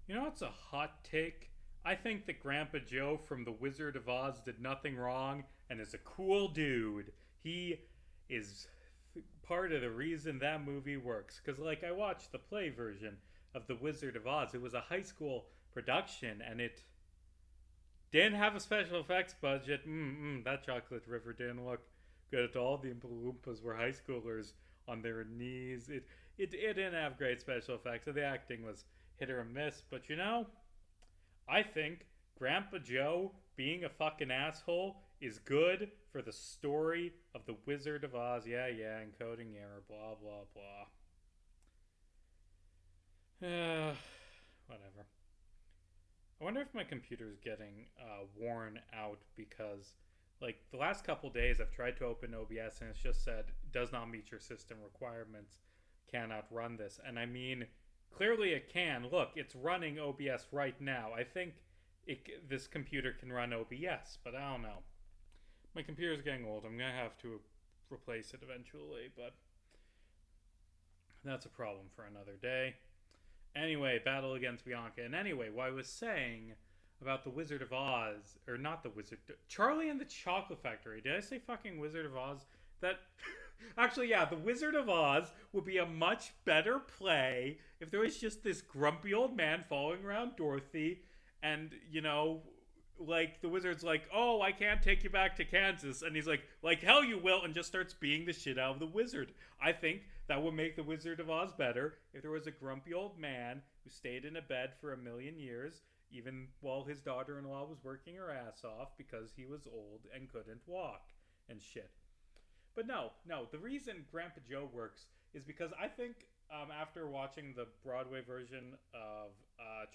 You know what's a hot take? I think that Grandpa Joe from The Wizard of Oz did nothing wrong and is a cool dude. He is part of the reason that movie works. Because, like, I watched the play version of The Wizard of Oz. It was a high school production and it didn't have a special effects budget. That chocolate river didn't look good at all. The Oompa Loompas were high schoolers on their knees. It didn't have great special effects. So the acting was hit or miss. But you know, I think Grandpa Joe being a fucking asshole is good for the story of the Wizard of Oz. Yeah, yeah, encoding error, blah, blah, blah. Whatever. I wonder if my computer's getting worn out because, like, the last couple days I've tried to open OBS and it's just said does not meet your system requirements, cannot run this. And I mean, clearly it can. Look, it's running OBS right now. I think this computer can run OBS, but I don't know. My computer's getting old. I'm gonna have to replace it eventually, but that's a problem for another day. Anyway, battle against Bianca. And anyway, what I was saying about the Wizard of Oz, or not the Wizard, Charlie and the Chocolate Factory. Did I say fucking Wizard of Oz? That actually, yeah, the Wizard of Oz would be a much better play if there was just this grumpy old man following around Dorothy, and you know, like the wizard's like, "Oh, I can't take you back to Kansas," and he's like hell you will, and just starts beating the shit out of the wizard. I think that would make the Wizard of Oz better if there was a grumpy old man who stayed in a bed for a million years, even while his daughter-in-law was working her ass off because he was old and couldn't walk and shit. But no, no, the reason Grandpa Joe works is because I think after watching the Broadway version of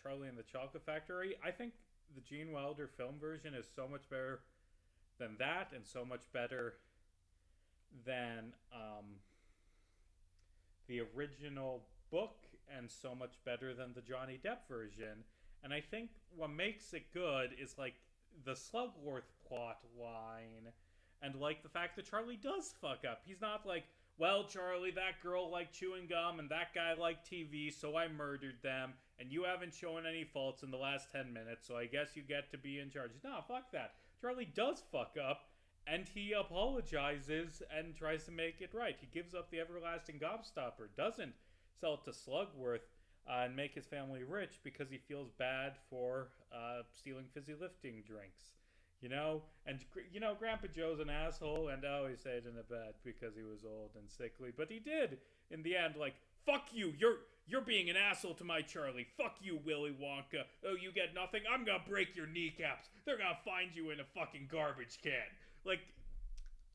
Charlie and the Chocolate Factory, I think the Gene Wilder film version is so much better than that, and so much better than the original book, and so much better than the Johnny Depp version. And I think what makes it good is like the Slugworth plot line, and like the fact that Charlie does fuck up. He's not like, well, Charlie, that girl liked chewing gum and that guy liked TV, so I murdered them, and you haven't shown any faults in the last 10 minutes, so I guess you get to be in charge. No, fuck that. Charlie does fuck up, and he apologizes and tries to make it right. He gives up the everlasting gobstopper, doesn't sell it to Slugworth and make his family rich because he feels bad for stealing fizzy lifting drinks. You know, and you know, Grandpa Joe's an asshole, and oh, he stayed in a bed because he was old and sickly. But he did, in the end, like, fuck you, you're being an asshole to my Charlie. Fuck you, Willy Wonka. Oh, you get nothing. I'm gonna break your kneecaps. They're gonna find you in a fucking garbage can. Like,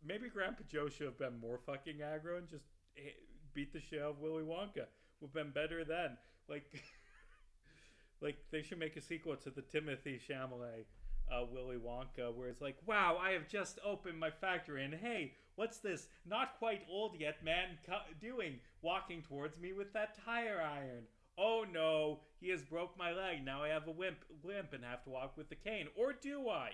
maybe Grandpa Joe should have been more fucking aggro and just beat the shit out of Willy Wonka. Would have been better then. Like, like they should make a sequel to the Timothy Chalamet Willy Wonka, where it's like, wow, I have just opened my factory, and hey, what's this not quite old yet man doing, walking towards me with that tire iron? Oh no, he has broke my leg. Now I have a limp and have to walk with the cane. Or do I?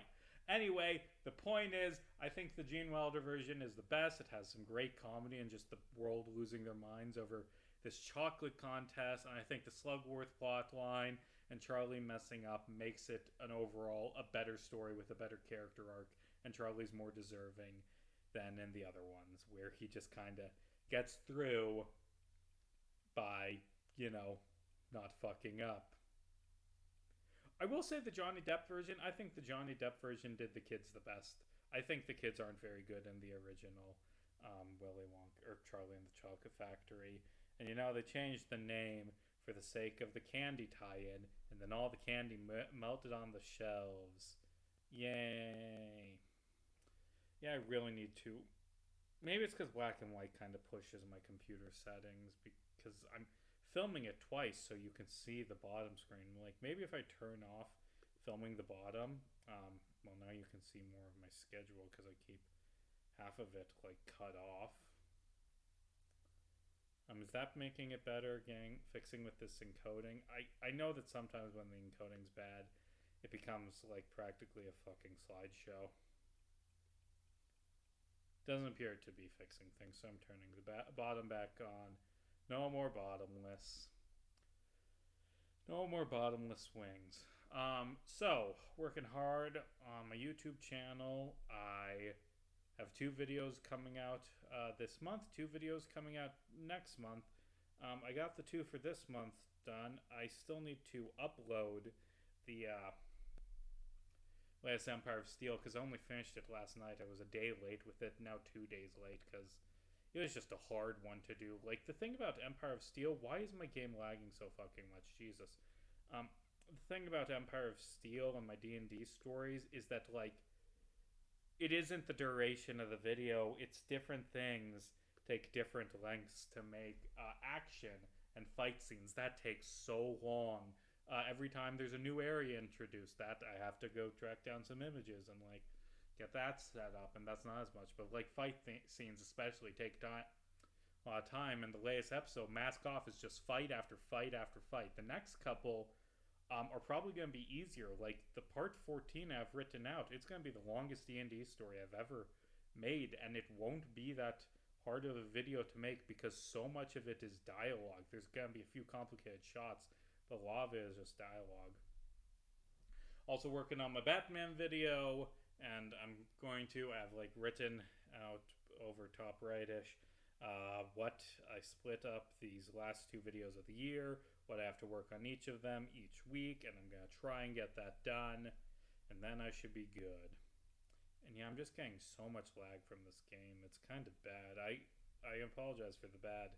Anyway, the point is, I think the Gene Wilder version is the best. It has some great comedy and just the world losing their minds over this chocolate contest. And I think the Slugworth plot line and Charlie messing up makes it an overall a better story with a better character arc. And Charlie's more deserving than in the other ones, where he just kind of gets through by, you know, not fucking up. I will say the Johnny Depp version, I think the Johnny Depp version did the kids the best. I think the kids aren't very good in the original Willy Wonka or Charlie and the Chocolate Factory. And you know, they changed the name for the sake of the candy tie-in, and then all the candy melted on the shelves. Yay. Yeah, I really need to. Maybe it's because black and white kind of pushes my computer settings because I'm filming it twice so you can see the bottom screen. Like maybe if I turn off filming the bottom, well now you can see more of my schedule because I keep half of it like cut off. Is that making it better, gang? Fixing with this encoding. I know that sometimes when the encoding's bad, it becomes like practically a fucking slideshow. Doesn't appear to be fixing things, so I'm turning the bottom back on. No more bottomless. No more bottomless wings. So working hard on my YouTube channel. I have 2 videos coming out this month, 2 videos coming out next month. I got the 2 for this month done. I still need to upload the last Empire of Steel because I only finished it last night. I was a day late with it, now 2 days late because it was just a hard one to do. Like, the thing about Empire of Steel, why is my game lagging so fucking much? Jesus. The thing about Empire of Steel and my D&D stories is that, like, it isn't the duration of the video, it's different things take different lengths to make action and fight scenes. That takes so long. Every time there's a new area introduced, that I have to go track down some images and like get that set up, and that's not as much. But like scenes especially take time, a lot of time. And the latest episode, Mask Off, is just fight after fight after fight. The next couple are probably going to be easier. Like the part 14 I've written out, it's going to be the longest D&D story I've ever made, and it won't be that hard of a video to make because so much of it is dialogue. There's going to be a few complicated shots, but a lot of it is just dialogue. Also working on my Batman video, and I'm going to have like written out over top rightish what I split up these last 2 videos of the year, what I have to work on each of them each week, and I'm going to try and get that done, and then I should be good. And yeah, I'm just getting so much lag from this game. It's kind of bad. I apologize for the bad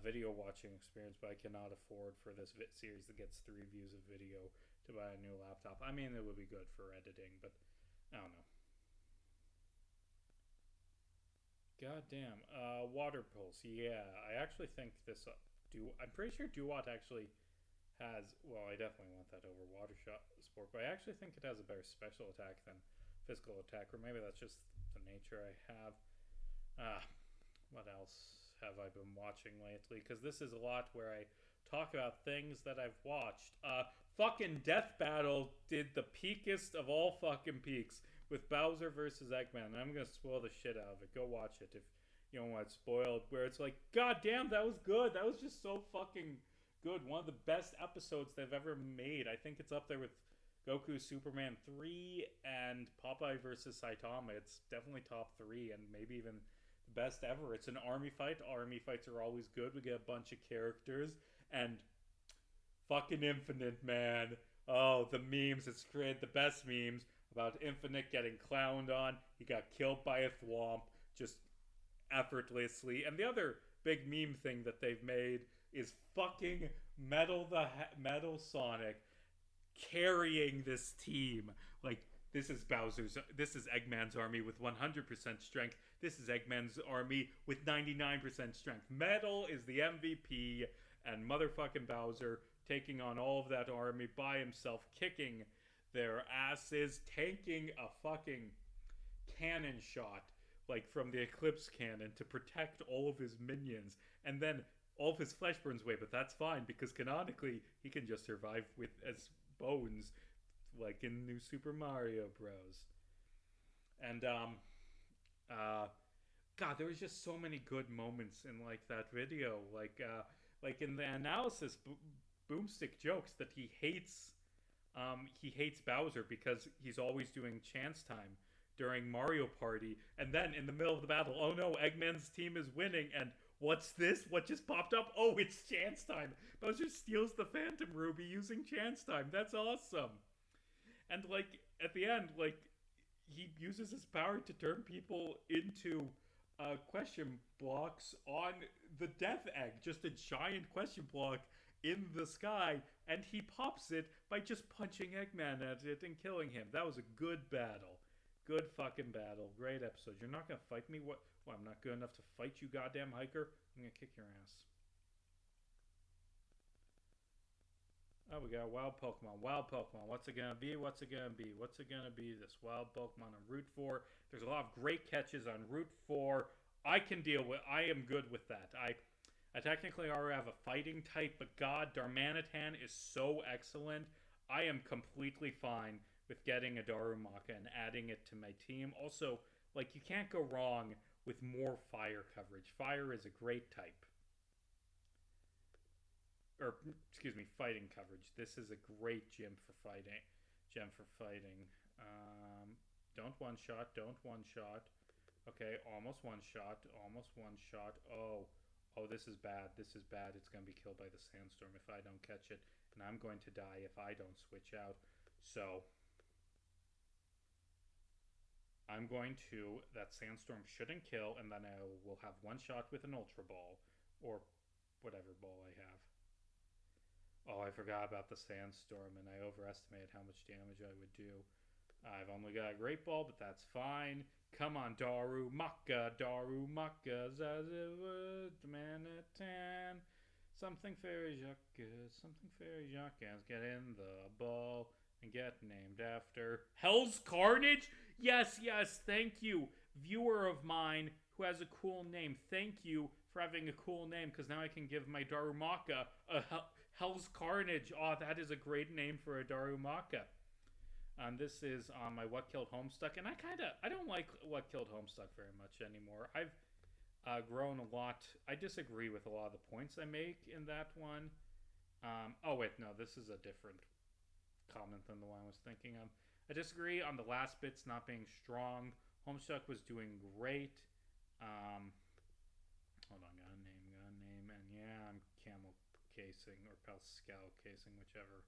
video watching experience, but I cannot afford for this series that gets 3 views of video to buy a new laptop. I mean, it would be good for editing, but I don't know. God damn. Water pulse. Yeah, I actually think this. I'm pretty sure Duat actually has. Well, I definitely want that over water sport, but I actually think it has a better special attack than physical attack, or maybe that's just the nature I have. What else have I been watching lately? Because this is a lot where I talk about things that I've watched. Fucking Death Battle did the peakest of all fucking peaks with Bowser versus Eggman. And I'm gonna spoil the shit out of it. Go watch it if you don't want it spoiled. Where it's like, god damn, that was good. That was just so fucking good. One of the best episodes they've ever made. I think it's up there with Goku Superman 3 and Popeye versus Saitama. It's definitely top 3 and maybe even the best ever. It's an army fight. Army fights are always good. We get a bunch of characters and fucking Infinite, man. Oh, the memes. It's created the best memes about Infinite getting clowned on. He got killed by a thwomp just effortlessly. And the other big meme thing that they've made is fucking Metal Sonic carrying this team. Like, this is Eggman's army with 100% strength. This is Eggman's army with 99% strength. Metal is the MVP, and motherfucking Bowser taking on all of that army by himself, kicking their asses, tanking a fucking cannon shot, like from the Eclipse cannon, to protect all of his minions, and then all of his flesh burns away, but that's fine, because canonically, he can just survive with as bones, like in New Super Mario Bros. And God, there was just so many good moments in like that video, like in the analysis, Boomstick jokes that he hates Bowser because he's always doing chance time during Mario Party, and then in the middle of the battle, oh no, Eggman's team is winning, and what's this? What just popped up? Oh, it's chance time. Bowser steals the Phantom Ruby using chance time. That's awesome. And like at the end, like he uses his power to turn people into question blocks on the Death Egg, just a giant question block in the sky, and he pops it by just punching Eggman at it and killing him. That was a good battle. Good fucking battle. Great episode. You're not gonna fight me? What? Well, I'm not good enough to fight you, goddamn hiker? I'm gonna kick your ass. Oh, we got a wild Pokemon. Wild Pokemon. What's it gonna be? What's it gonna be? What's it gonna be? This wild Pokemon on Route 4. There's a lot of great catches on Route 4. I can deal with. I am good with that. I technically already have a fighting type, but God, Darmanitan is so excellent. I am completely fine with getting a Darumaka and adding it to my team. Also, like, you can't go wrong with more fire coverage. Fire is a great type. or excuse me, fighting coverage. This is a great gym for fighting. Gem for fighting. Don't one shot. Don't one shot. Okay, almost one shot. Almost one shot. Oh, oh, this is bad. This is bad. It's gonna be killed by the sandstorm if I don't catch it, and I'm going to die if I don't switch out. So I'm going to. That sandstorm shouldn't kill, and then I will have one shot with an ultra ball, or whatever ball I have. Oh, I forgot about the sandstorm, and I overestimated how much damage I would do. I've only got a great ball, but that's fine. Come on, Daru Maka, Daru Maka, Zazu, Manatan. Something fairy Jacques, something fairy Jacques. Get in the ball and get named after Hell's Carnage? Yes, yes, thank you, viewer of mine who has a cool name. Thank you for having a cool name, because now I can give my Darumaka a Hell's Carnage. Oh, that is a great name for a Darumaka. This is on my What Killed Homestuck, and I don't like What Killed Homestuck very much anymore. I've grown a lot. I disagree with a lot of the points I make in that one. Oh wait, no, this is a different comment than the one I was thinking of. I disagree on the last bits not being strong. Homestuck was doing great. Hold on, got a name, and yeah, I'm camel casing or Pascal casing, whichever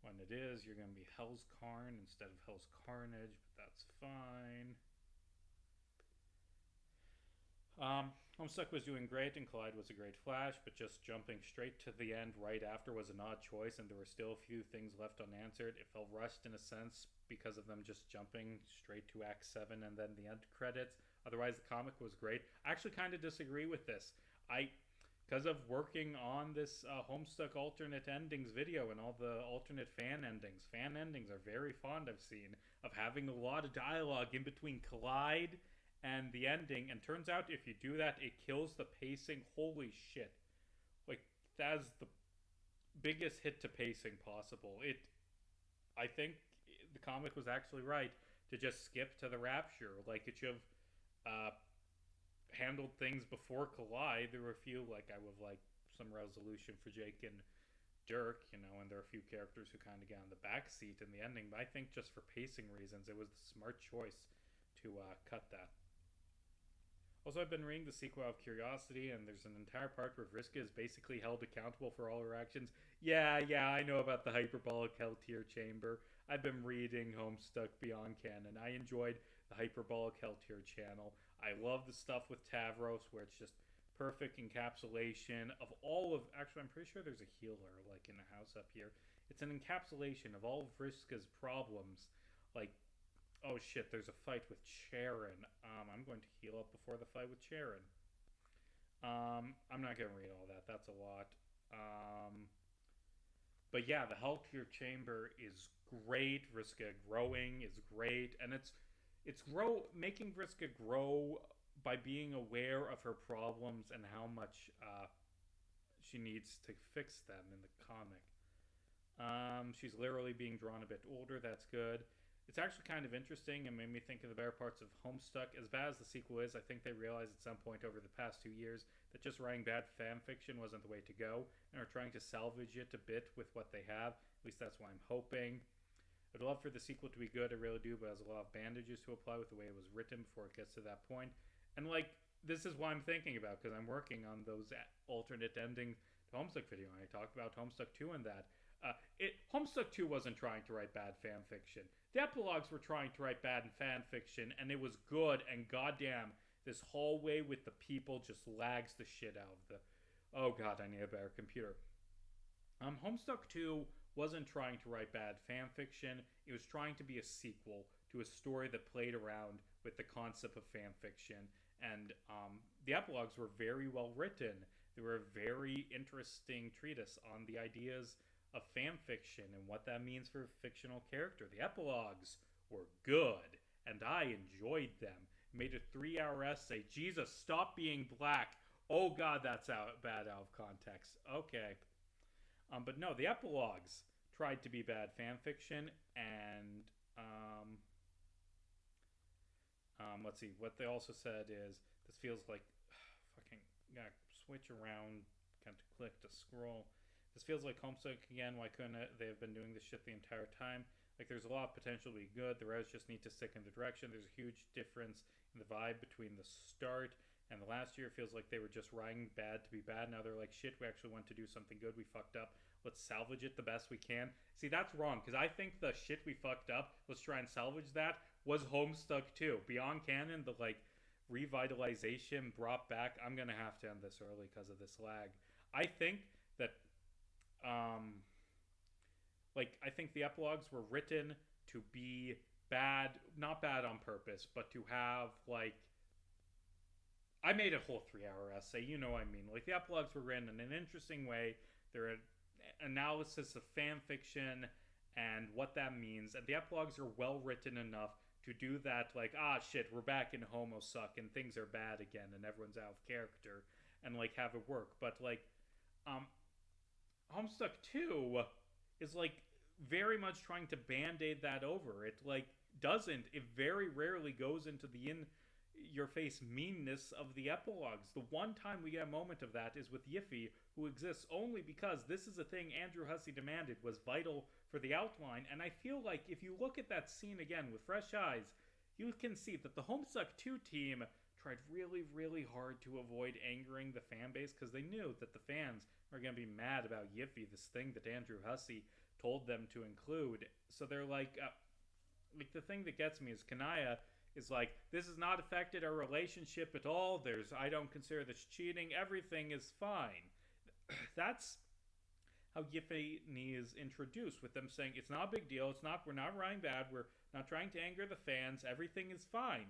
one it is. You're going to be Hell's Carn instead of Hell's Carnage, but that's fine. Homestuck was doing great, and Collide was a great flash, but just jumping straight to the end right after was an odd choice, and there were still a few things left unanswered. It felt rushed in a sense because of them just jumping straight to Act 7 and then the end credits. Otherwise, the comic was great. I actually kind of disagree with this. Because of working on this Homestuck alternate endings video and all the alternate fan endings are very fond, I've seen, of having a lot of dialogue in between Collide and the ending, and turns out if you do that, it kills the pacing. Holy shit. Like, that's the biggest hit to pacing possible. I think the comic was actually right to just skip to the Rapture. Like, it should have handled things before Collide. There were a few, like, I would like some resolution for Jake and Dirk, and there are a few characters who kind of get on the back seat in the ending, but I think just for pacing reasons, it was the smart choice to cut that. Also, I've been reading the sequel out of curiosity, and there's an entire part where Vriska is basically held accountable for all her actions. Yeah, I know about the hyperbolic Hell-Tier chamber. I've been reading Homestuck Beyond Canon. I enjoyed the hyperbolic Hell-Tier channel. I love the stuff with Tavros, where it's just perfect encapsulation of all of... Actually, I'm pretty sure there's a healer, like, in the house up here. It's an encapsulation of all of Vriska's problems, like... Oh shit, there's a fight with Charon. I'm going to heal up before the fight with Charon. I'm not going to read all that. That's a lot. But yeah, the Hell-Tier chamber is great. Vriska growing is great. And it's making Vriska grow by being aware of her problems and how much she needs to fix them in the comic. She's literally being drawn a bit older. That's good. It's actually kind of interesting and made me think of the better parts of Homestuck. As bad as the sequel is, I think they realized at some point over the past 2 years that just writing bad fan fiction wasn't the way to go, and are trying to salvage it a bit with what they have. At least that's what I'm hoping. I'd love for the sequel to be good, I really do, but it has a lot of bandages to apply with the way it was written before it gets to that point. And like, this is what I'm thinking about, because I'm working on those alternate ending to Homestuck video, and I talked about Homestuck 2 and that. Homestuck 2 wasn't trying to write bad fan fiction. The epilogues were trying to write bad fan fiction, and it was good, and goddamn, this hallway with the people just lags the shit out of the... Oh god, I need a better computer. Homestuck 2 wasn't trying to write bad fan fiction. It was trying to be a sequel to a story that played around with the concept of fan fiction, and the epilogues were very well written. They were a very interesting treatise on the ideas of fan fiction and what that means for a fictional character. The epilogues were good, and I enjoyed them. Made a 3-hour essay. Jesus, stop being black. Oh god, that's bad out of context. Okay. But no, the epilogues tried to be bad fan fiction, and let's see, what they also said is, this feels like fucking gotta switch around, kind of click to scroll. This feels like Homestuck again. Why couldn't they have been doing this shit the entire time? Like, there's a lot of potential to be good. The writers just need to stick in the direction. There's a huge difference in the vibe between the start and the last year. It feels like they were just writing bad to be bad. Now they're like, shit, we actually want to do something good. We fucked up. Let's salvage it the best we can. See, that's wrong, because I think the shit we fucked up, let's try and salvage that, was Homestuck too. Beyond canon, the, like, revitalization brought back. I'm going to have to end this early because of this lag. I think that, I think the epilogues were written to be bad, not bad on purpose, but to have, like, I made a whole 3-hour essay, you know what I mean. Like, the epilogues were written in an interesting way. They're an analysis of fan fiction and what that means. And the epilogues are well written enough to do that, like, shit, we're back in Homestuck and things are bad again and everyone's out of character, and, like, have it work. But, like, Homestuck 2 is, like, very much trying to band-aid that over. It, like, doesn't. It very rarely goes into the in-your-face meanness of the epilogues. The one time we get a moment of that is with Yiffy, who exists only because this is a thing Andrew Hussey demanded was vital for the outline. And I feel like if you look at that scene again with fresh eyes, you can see that the Homestuck 2 team tried really, really hard to avoid angering the fan base, because they knew that the fans are going to be mad about Yiffy, this thing that Andrew Hussey told them to include. So they're like the thing that gets me is Kanaya is like, this has not affected our relationship at all. I don't consider this cheating. Everything is fine. That's how Yiffy is introduced, with them saying it's not a big deal. We're not writing bad. We're not trying to anger the fans. Everything is fine.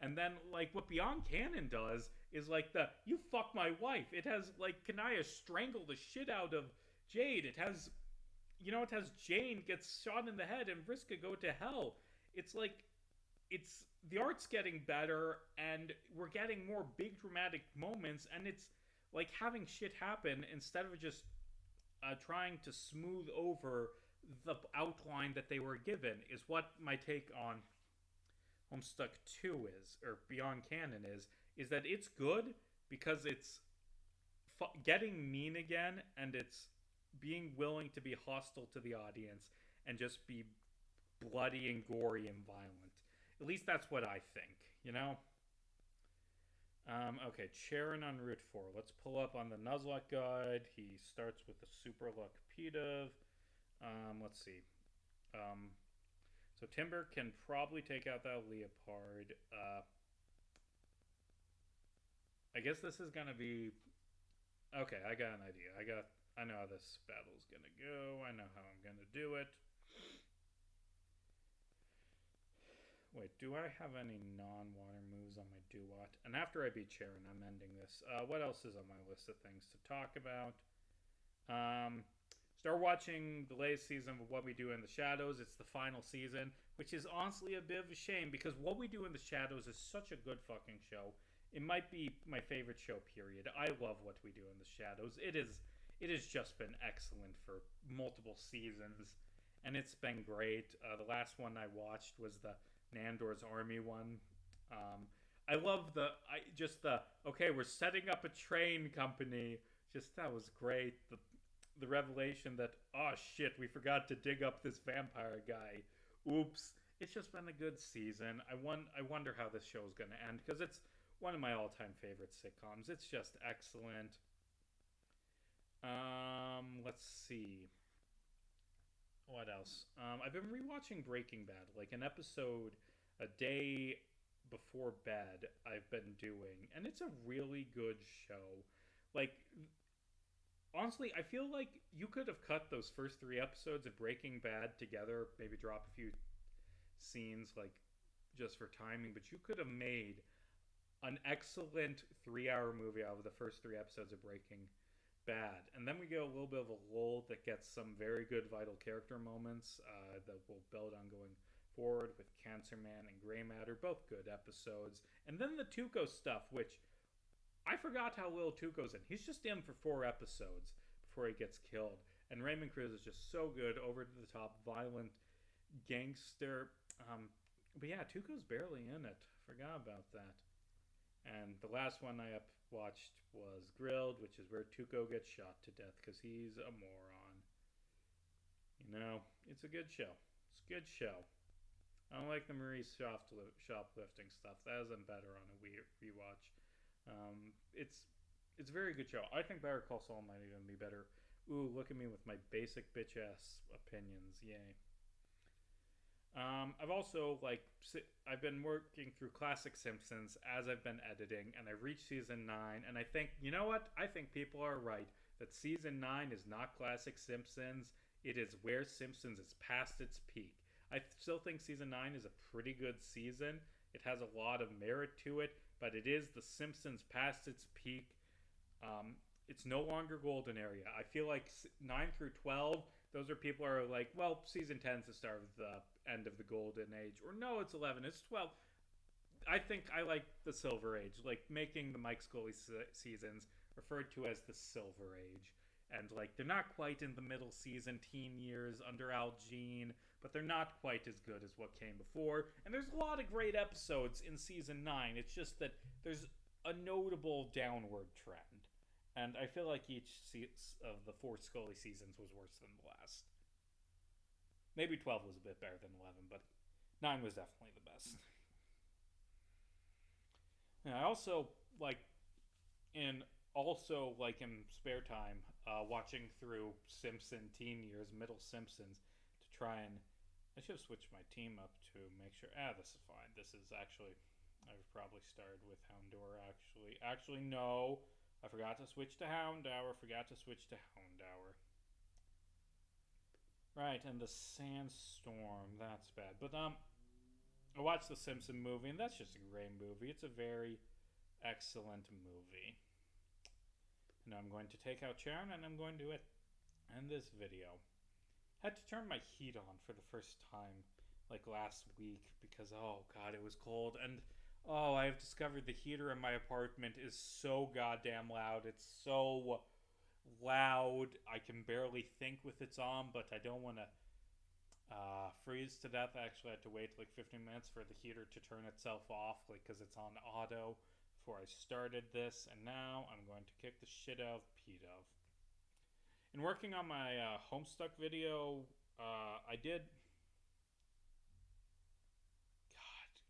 And then, like, what Beyond Canon does is, like, you fuck my wife. It has, like, Kanaya strangle the shit out of Jade. It has Jane gets shot in the head and Vriska go to hell. It's like, the art's getting better and we're getting more big dramatic moments, and it's like having shit happen instead of just trying to smooth over the outline that they were given, is what my take on Homestuck 2 is, or Beyond Canon is that it's good because it's getting mean again, and it's being willing to be hostile to the audience and just be bloody and gory and violent. At least that's what I think, you know? Okay, Charon on Route 4. Let's pull up on the Nuzlocke guide. He starts with the Super Luck Petive. Let's see. So Timber can probably take out that Leopard. I guess this is gonna be... Okay, I got an idea. I know how this battle's gonna go. I know how I'm gonna do it. Wait, do I have any non-water moves on my do-what? And after I beat Charon, I'm ending this. What else is on my list of things to talk about? Start watching the latest season of What We Do in the Shadows. It's the final season, which is honestly a bit of a shame, because What We Do in the Shadows is such a good fucking show. It might be my favorite show, period. I love What We Do in the Shadows. It has just been excellent for multiple seasons, and it's been great. The last one I watched was the Nandor's Army one. I love okay, we're setting up a train company. That was great. The revelation that, oh shit, we forgot to dig up this vampire guy. Oops. It's just been a good season. I wonder how this show is going to end, because it's one of my all-time favorite sitcoms. It's just excellent. Let's see. What else? I've been rewatching Breaking Bad, like an episode a day before bed I've been doing, and it's a really good show. Like, honestly, I feel like you could have cut those first 3 episodes of Breaking Bad together, maybe drop a few scenes, like, just for timing, but you could have made an excellent 3-hour movie out of the first 3 episodes of Breaking Bad. And then we get a little bit of a lull that gets some very good vital character moments that will build on going forward, with Cancer Man and Grey Matter, both good episodes. And then the Tuco stuff, which I forgot how little Tuco's in. He's just in for 4 episodes before he gets killed. And Raymond Cruz is just so good, over to the top, violent gangster. But yeah, Tuco's barely in it. Forgot about that. And the last one I watched was Grilled, which is where Tuco gets shot to death because he's a moron. You know, it's a good show. It's a good show. I don't like the Marie shoplifting stuff. That isn't better on a rewatch. It's a very good show. I think Better Call Saul might even be better. Ooh, look at me with my basic bitch ass opinions. Yay. I've also I've been working through classic Simpsons as I've been editing, and I've reached season 9. And I think, you know what? I think people are right that season 9 is not classic Simpsons. It is where Simpsons is past its peak. I still think season 9 is a pretty good season. It has a lot of merit to it, but it is the Simpsons past its peak. It's no longer golden area. I feel like 9 through 12, those are people who are like, well, season 10 is the start of the end of the golden age. Or no, it's 11, it's 12. I think I like the silver age, like making the Mike Scully seasons referred to as the silver age. And they're not quite in the middle season teen years under Al Jean, but they're not quite as good as what came before. And there's a lot of great episodes in season 9. It's just that there's a notable downward trend. And I feel like each of the 4 Scully seasons was worse than the last. Maybe 12 was a bit better than 11, but 9 was definitely the best. And I also in spare time, watching through Simpson teen years, middle Simpsons, to try and I should have switched my team up to make sure. This is fine. This is actually I've probably started with Houndour. Actually no. I forgot to switch to Houndour. Right, and the sandstorm. That's bad. But I watched the Simpson movie, and that's just a great movie. It's a very excellent movie. Now I'm going to take out Sharon, and I'm going to end this video. Had to turn my heat on for the first time last week because oh god, it was cold. And oh, I have discovered the heater in my apartment is so goddamn loud. It's so loud. I can barely think with it's on, but I don't want to freeze to death. I actually had to wait 15 minutes for the heater to turn itself off because it's on auto before I started this. And now I'm going to kick the shit out of P-Dove. In working on my Homestuck video, I did...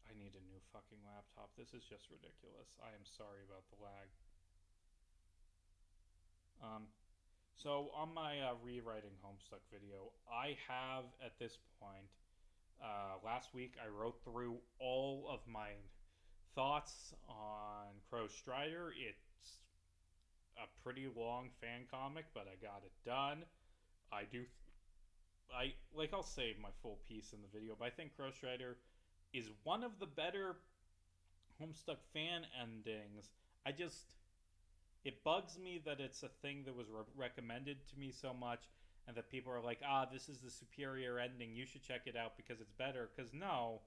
I need a new fucking laptop. This is just ridiculous. I am sorry about the lag. So on my rewriting Homestuck video, I have at this point, last week I wrote through all of my thoughts on Crow Strider. It's a pretty long fan comic, but I got it done. I'll save my full piece in the video, but I think Crow Strider is one of the better Homestuck fan endings. It bugs me that it's a thing that was recommended to me so much, and that people are like, this is the superior ending, you should check it out because it's better. Because no,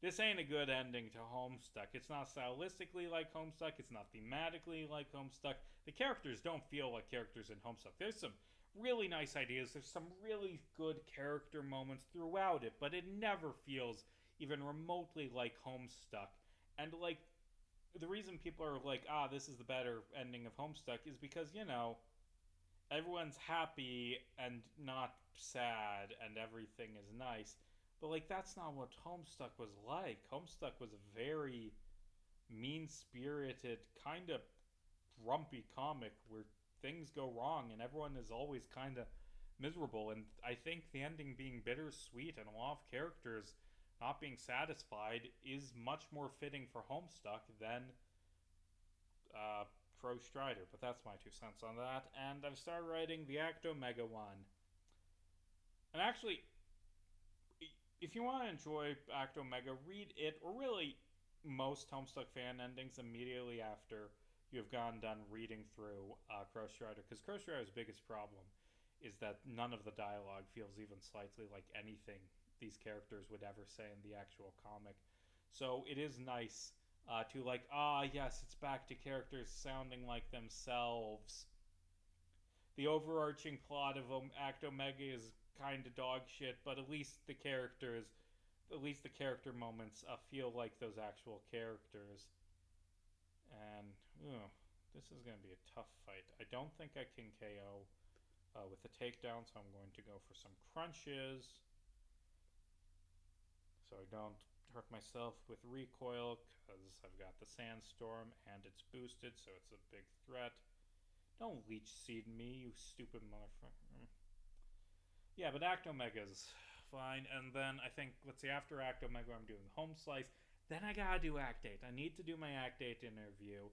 this ain't a good ending to Homestuck. It's not stylistically like Homestuck, it's not thematically like Homestuck. The characters don't feel like characters in Homestuck. There's some really nice ideas, there's some really good character moments throughout it, but it never feels even remotely like Homestuck. And the reason people are like, this is the better ending of Homestuck is because, everyone's happy and not sad and everything is nice. But that's not what Homestuck was like. Homestuck was a very mean-spirited, kind of grumpy comic where things go wrong and everyone is always kind of miserable. And I think the ending being bittersweet and a lot of characters not being satisfied is much more fitting for Homestuck than Crow Strider. But that's my 2 cents on that. And I've started writing the Acto Mega one. And actually, if you want to enjoy Acto Mega, read it, or really most Homestuck fan endings immediately after you've done reading through Crow Strider. Because Crow Strider's biggest problem is that none of the dialogue feels even slightly like anything these characters would ever say in the actual comic. So it is nice to yes, it's back to characters sounding like themselves. The overarching plot of Acto Mega is kind of dog shit, but at least the character moments feel like those actual characters. And This is going to be a tough fight. I don't think I can KO with the takedown, so I'm going to go for some crunches so I don't hurt myself with recoil because I've got the sandstorm and it's boosted, so it's a big threat. Don't leech seed me, you stupid motherfucker. Yeah, but Actomega's fine. And then I think, let's see, after Actomega, I'm doing Home Slice. Then I gotta do Act 8. I need to do my Act 8 interview.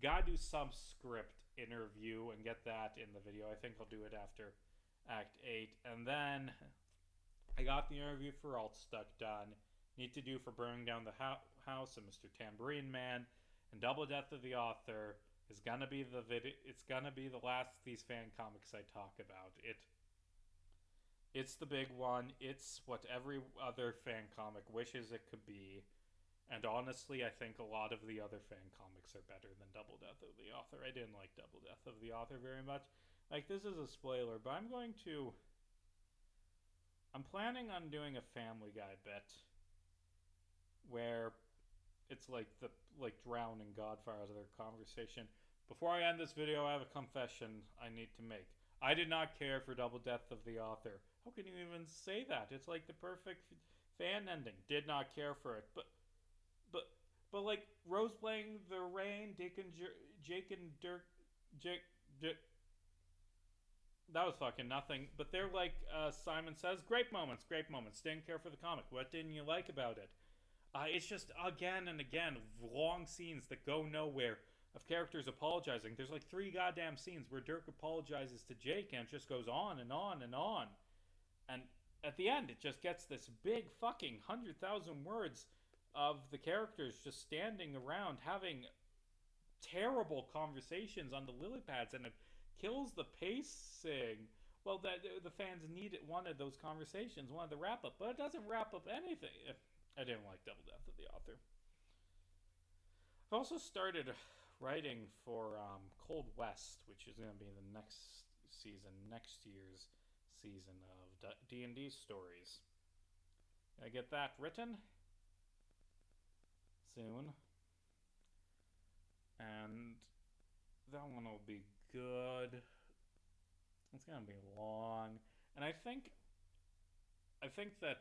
Gotta do some script interview and get that in the video. I think I'll do it after Act 8. And then I got the interview for Homestuck done. Need to do for Burning Down the House and Mr. Tambourine Man. And Double Death of the Author is gonna be the video. It's gonna be the last of these fan comics I talk about. It's the big one. It's what every other fan comic wishes it could be. And honestly, I think a lot of the other fan comics are better than Double Death of the Author. I didn't like Double Death of the Author very much. Like, this is a spoiler, but I'm planning on doing a Family Guy bit where it's like the Drown and Godfather conversation. Before I end this video, I have a confession I need to make. I did not care for Double Death of the Author. How can you even say that? It's like the perfect fan ending. Did not care for it, but like Rose playing the rain, Jake and Dirk, Jake. That was fucking nothing. But they're like Simon says, great moments. Didn't care for the comic. What didn't you like about it? It's just again and again long scenes that go nowhere of characters apologizing. There's like 3 goddamn scenes where Dirk apologizes to Jake and it just goes on and on and on. And at the end, it just gets this big fucking 100,000 words of the characters just standing around having terrible conversations on the lily pads, and it kills the pacing. Well, that the fans wanted those conversations, wanted the wrap up, but it doesn't wrap up anything. I didn't like Double Death of the Author. I've also started writing for Cold West, which is going to be the next year's season of D&D stories. I get that written soon, and that one will be good. It's gonna be long, and I think that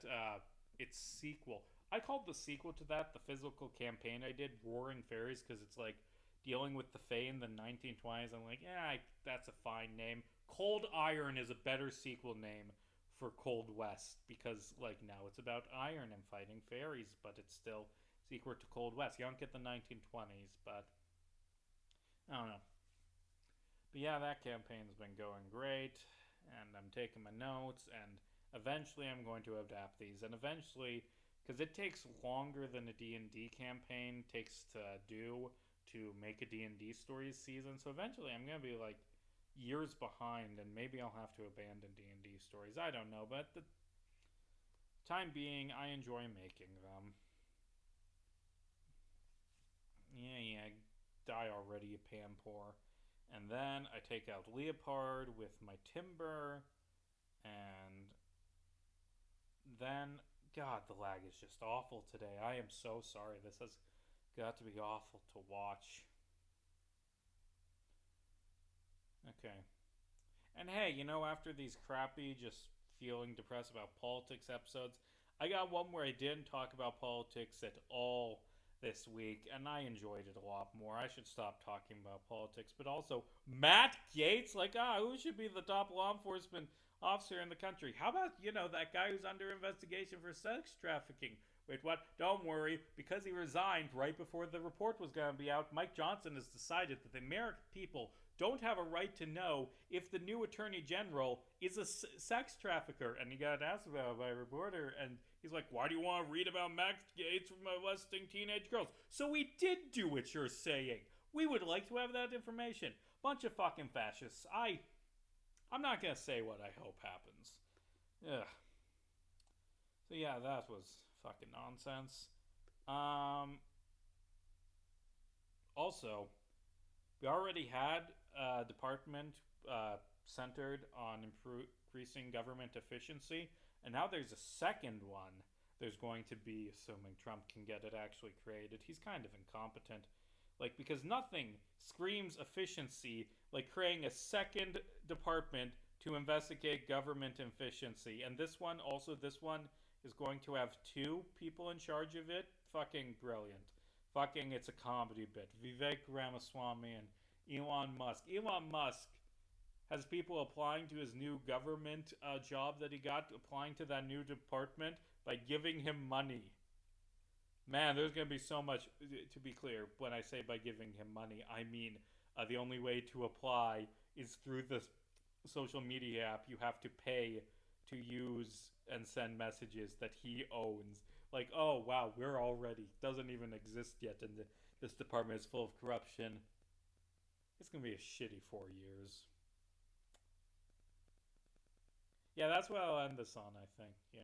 its sequel. I called the sequel to that the physical campaign I did, Roaring Fairies, because it's like dealing with the Fae in the 1920s. I'm like, yeah, that's a fine name. Cold Iron is a better sequel name for Cold West, because like now it's about iron and fighting fairies, but it's still sequel to Cold West. You don't get the 1920s, but I don't know. But yeah, that campaign's been going great, and I'm taking my notes, and eventually I'm going to adapt these, and eventually, because it takes longer than a D&D campaign takes to do to make a D&D stories season, so eventually I'm going to be like years behind, and maybe I'll have to abandon D&D stories. I don't know, but the time being, I enjoy making them. Yeah, die already, you Pampor. And then I take out Leopard with my Timber, and then, God, the lag is just awful today. I am so sorry. This has got to be awful to watch. Okay. And hey, after these crappy, just feeling depressed about politics episodes, I got one where I didn't talk about politics at all this week, and I enjoyed it a lot more. I should stop talking about politics. But also, Matt Gaetz, who should be the top law enforcement officer in the country? How about, that guy who's under investigation for sex trafficking? Wait, what? Don't worry, because he resigned right before the report was going to be out, Mike Johnson has decided that the American people don't have a right to know if the new attorney general is a sex trafficker. And he got asked about it by a reporter, and he's like, why do you want to read about Max Gaetz molesting teenage girls? So we did do what you're saying. We would like to have that information. Bunch of fucking fascists. I'm not going to say what I hope happens. Ugh. So yeah, that was fucking nonsense. Also, we already had a department centered on increasing government efficiency, and now there's a second one there's going to be, assuming Trump can get it actually created. He's kind of incompetent Like, because nothing screams efficiency like creating a second department to investigate government efficiency. And this one is going to have two people in charge of it. Fucking brilliant. Fucking, it's a comedy bit. Vivek Ramaswamy and Elon Musk. Elon Musk has people applying to his new government job that he got, applying to that new department by giving him money. Man, there's going to be so much. To be clear, when I say by giving him money, I mean the only way to apply is through the social media app. You have to pay to use and send messages that he owns. Like, oh wow, we're already doesn't even exist yet, and this department is full of corruption. It's gonna be a shitty 4 years. Yeah, that's what I'll end this on. I think. Yeah.